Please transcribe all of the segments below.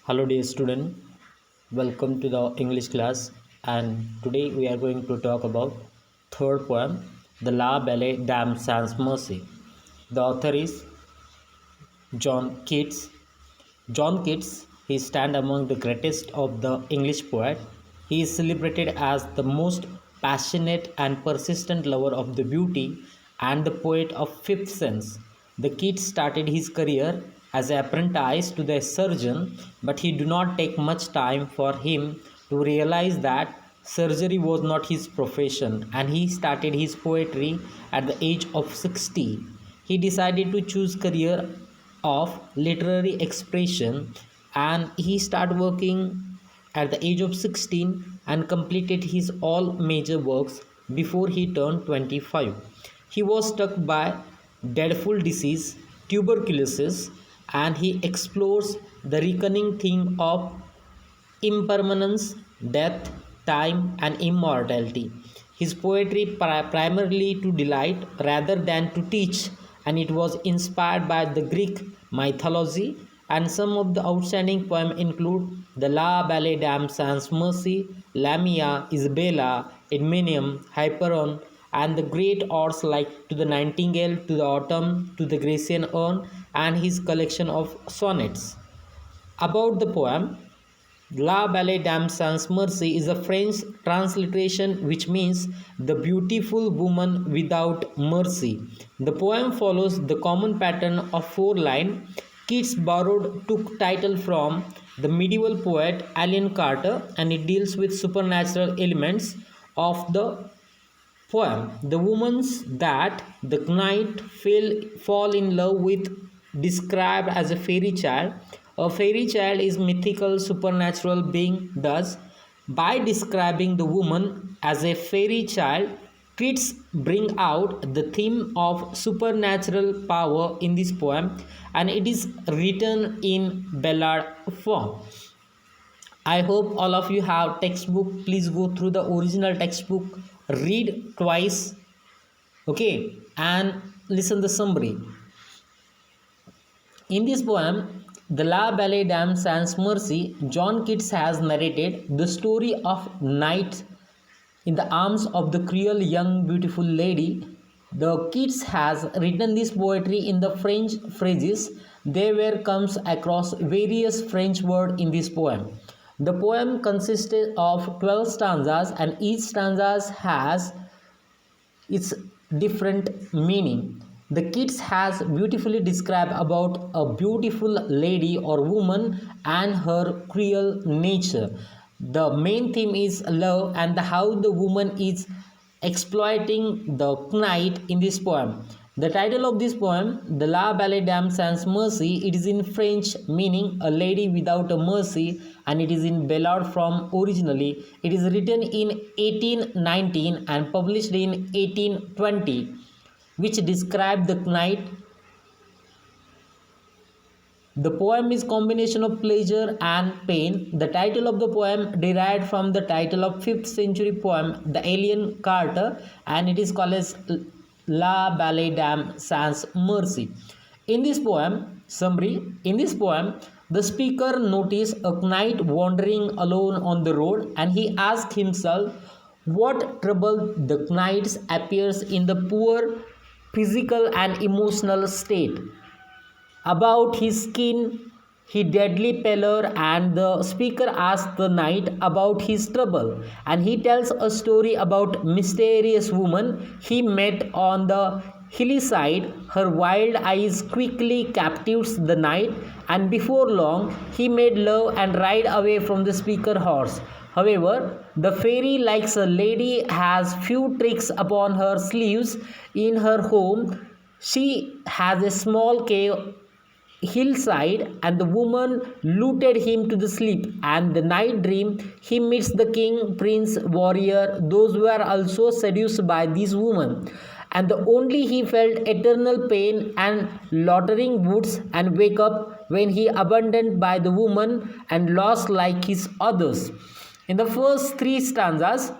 Hello dear student, welcome to the English class, and today we are going to talk about third poem, The La Belle Dame Sans Mercy. The author is John Keats. John Keats, he stands among the greatest of the English poet. He is celebrated as the most passionate and persistent lover of the beauty and the poet of fifth sense. The Keats started his career as an apprentice to the surgeon, but he did not take much time for him to realize that surgery was not his profession, and he started his poetry at the age of 60. He decided to choose career of literary expression, and he started working at the age of 16 and completed his all major works before he turned 25. He was struck by dreadful disease, tuberculosis, and he explores the recurring theme of impermanence, death, time, and immortality. His poetry primarily to delight rather than to teach, and it was inspired by the Greek mythology. And some of the outstanding poems include the La Belle Dame Sans Mercy, Lamia, Isabella, Edmenium, Hyperon, and the great odes like To the Nightingale, To the Autumn, To the Grecian Urn, and his collection of sonnets. About the poem, La Belle Dame Sans Mercy is a French transliteration which means the beautiful woman without mercy. The poem follows the common pattern of four lines. Keats took title from the medieval poet Alan Carter, and it deals with supernatural elements of the poem. The woman that the knight fall in love with described as a fairy child. A fairy child is mythical supernatural being. Thus, by describing the woman as a fairy child, Keats bring out the theme of supernatural power in this poem, and it is written in ballad form. I hope all of you have textbook. Please go through the original textbook, read twice, okay, and listen the summary. In this poem, The La Belle Dame Sans Mercy, John Keats has narrated the story of knight in the arms of the cruel young beautiful lady. The Keats has written this poetry in the French phrases. There comes across various French words in this poem. The poem consisted of 12 stanzas, and each stanza has its different meaning. The Keats has beautifully described about a beautiful lady or woman and her cruel nature. The main theme is love and how the woman is exploiting the knight in this poem. The title of this poem, The La Belle Dame Sans Mercy, it is in French meaning a lady without a mercy, and it is in ballad form originally. It is written in 1819 and published in 1820, which describe the knight. The poem is combination of pleasure and pain. The title of the poem derived from the title of 5th century poem, The Alien Carter, and it is called as La Belle Dame Sans Mercy. In this poem, summary, in this poem, the speaker noticed a knight wandering alone on the road, and he asked himself what trouble the knight appears in the poor physical and emotional state. About his skin, he deadly pallor, and the speaker asks the knight about his trouble, and he tells a story about mysterious woman he met on the hilly side. Her wild eyes quickly captivates the knight, and before long he made love and ride away from the speaker horse. However, the fairy, like a lady, has few tricks upon her sleeves. In her home, she has a small cave hillside, and the woman looted him to the sleep, and the night dream he meets the king, prince, warrior. Those were also seduced by this woman, and the only he felt eternal pain and loitering woods, and wake up when he abandoned by the woman and lost like his others. In the first three stanzas,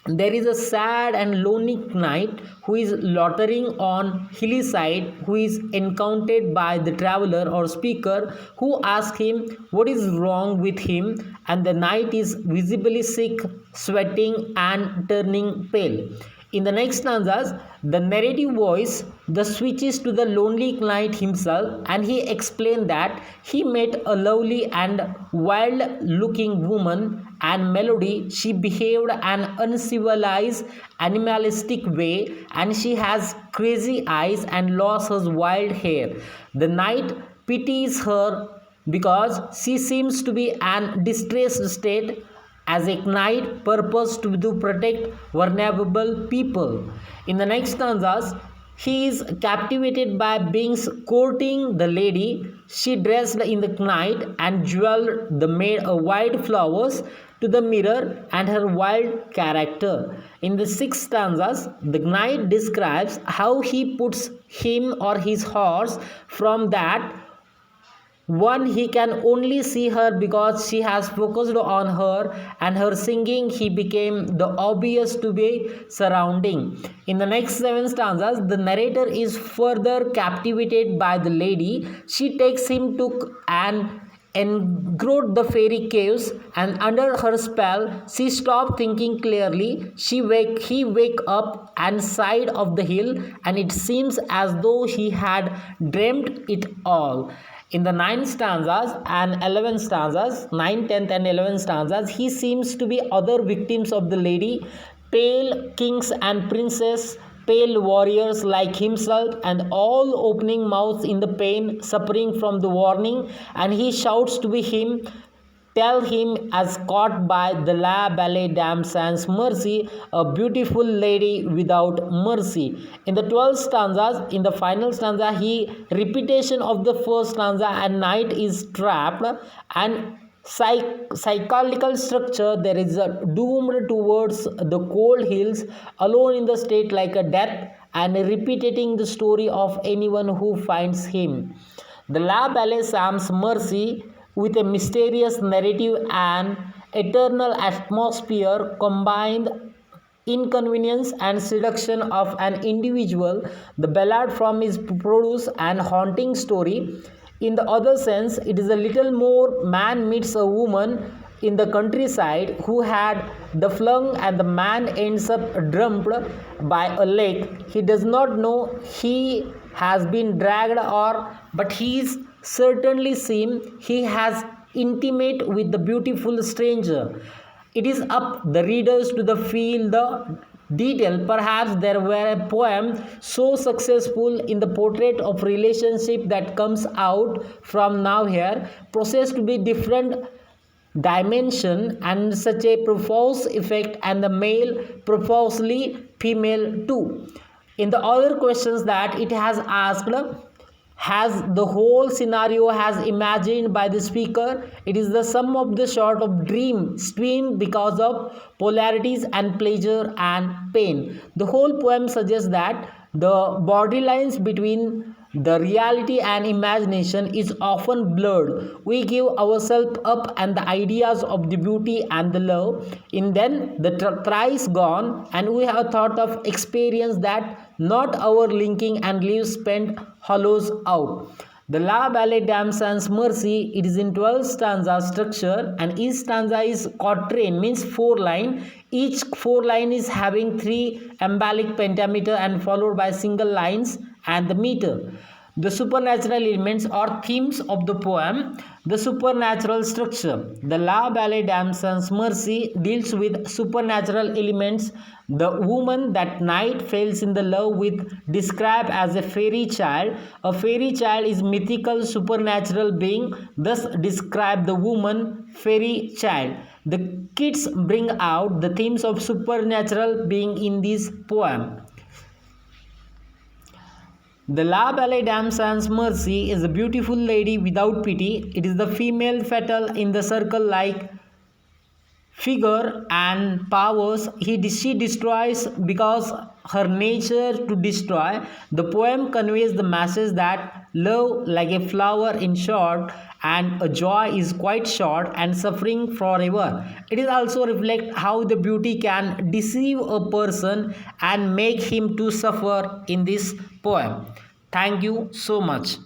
There is a sad and lonely knight who is loitering on hilly side, who is encountered by the traveler or speaker, who asks him what is wrong with him, and the knight is visibly sick, sweating and turning pale. In the next stanzas, the narrative voice the switches to the lonely knight himself, and he explained that he met a lovely and wild looking woman, and melody she behaved an uncivilized animalistic way, and she has crazy eyes and lost her wild hair. The knight pities her because she seems to be in distressed state, as a knight purposed to protect vulnerable people. In the next stanzas, he is captivated by beings courting the lady. She dressed in the knight and jeweled the maid a white flowers to the mirror and her wild character. In the sixth stanzas, the knight describes how he puts him or his horse from that one he can only see her because she has focused on her, and her singing he became the obvious to be surrounding. In the next seven stanzas, the narrator is further captivated by the lady. She takes him to an engrossed the fairy caves, and under her spell she stopped thinking clearly. He wake up and side of the hill, and it seems as though he had dreamt it all. In the 9, 10th and 11th stanzas, he seems to be other victims of the lady, pale kings and princes, pale warriors like himself, and all opening mouths in the pain, suffering from the warning, and he shouts to be him, tell him as caught by the La Belle Dame Sans Mercy, a beautiful lady without mercy. In the 12th stanzas, in the final stanza, he repetition of the first stanza, and night is trapped, and psychological structure, there is a doomed towards the cold hills, alone in the state like a death, and repeating the story of anyone who finds him. The La Belle Sans Mercy, with a mysterious narrative and eternal atmosphere, combined inconvenience and seduction of an individual. The ballad from is produce an haunting story. In the other sense, it is a little more man meets a woman in the countryside who had the flung, and the man ends up dumped by a lake. He does not know he has been dragged, or but he is certainly seen he has intimate with the beautiful stranger. It is up the readers to the feel the detail. Perhaps there were a poem so successful in the portrait of relationship that comes out from now here processed to be different dimension and such a profound effect, and the male profusely female too. In the other questions that it has asked, has the whole scenario has imagined by the speaker, it is the sum of the sort of dream stream because of polarities and pleasure and pain. The whole poem suggests that the borderlines between the reality and imagination is often blurred. We give ourselves up and the ideas of the beauty and the love, in then the thrice gone, and we have thought of experience that not our linking and lives spent hollows out. The La Belle Dame Sans Mercy, it is in 12 stanza structure, and each stanza is quatrain, means 4 line. Each 4 line is having 3 embellic pentameter and followed by single lines and the meter. The supernatural elements or themes of the poem. The supernatural structure. The La Belle Dame Sans Mercy deals with supernatural elements. The woman that night falls in the love with described as a fairy child. A fairy child is mythical supernatural being, thus describe the woman fairy child. The kids bring out the themes of supernatural being in this poem. The La Belle Dame Sans Mercy is a beautiful lady without pity. It is the female fatal in the circle-like figure and powers she destroys because her nature to destroy, the poem conveys the message that love, like a flower, in short, and a joy is quite short and suffering forever. It is also reflect how the beauty can deceive a person and make him to suffer in this poem. Thank you so much.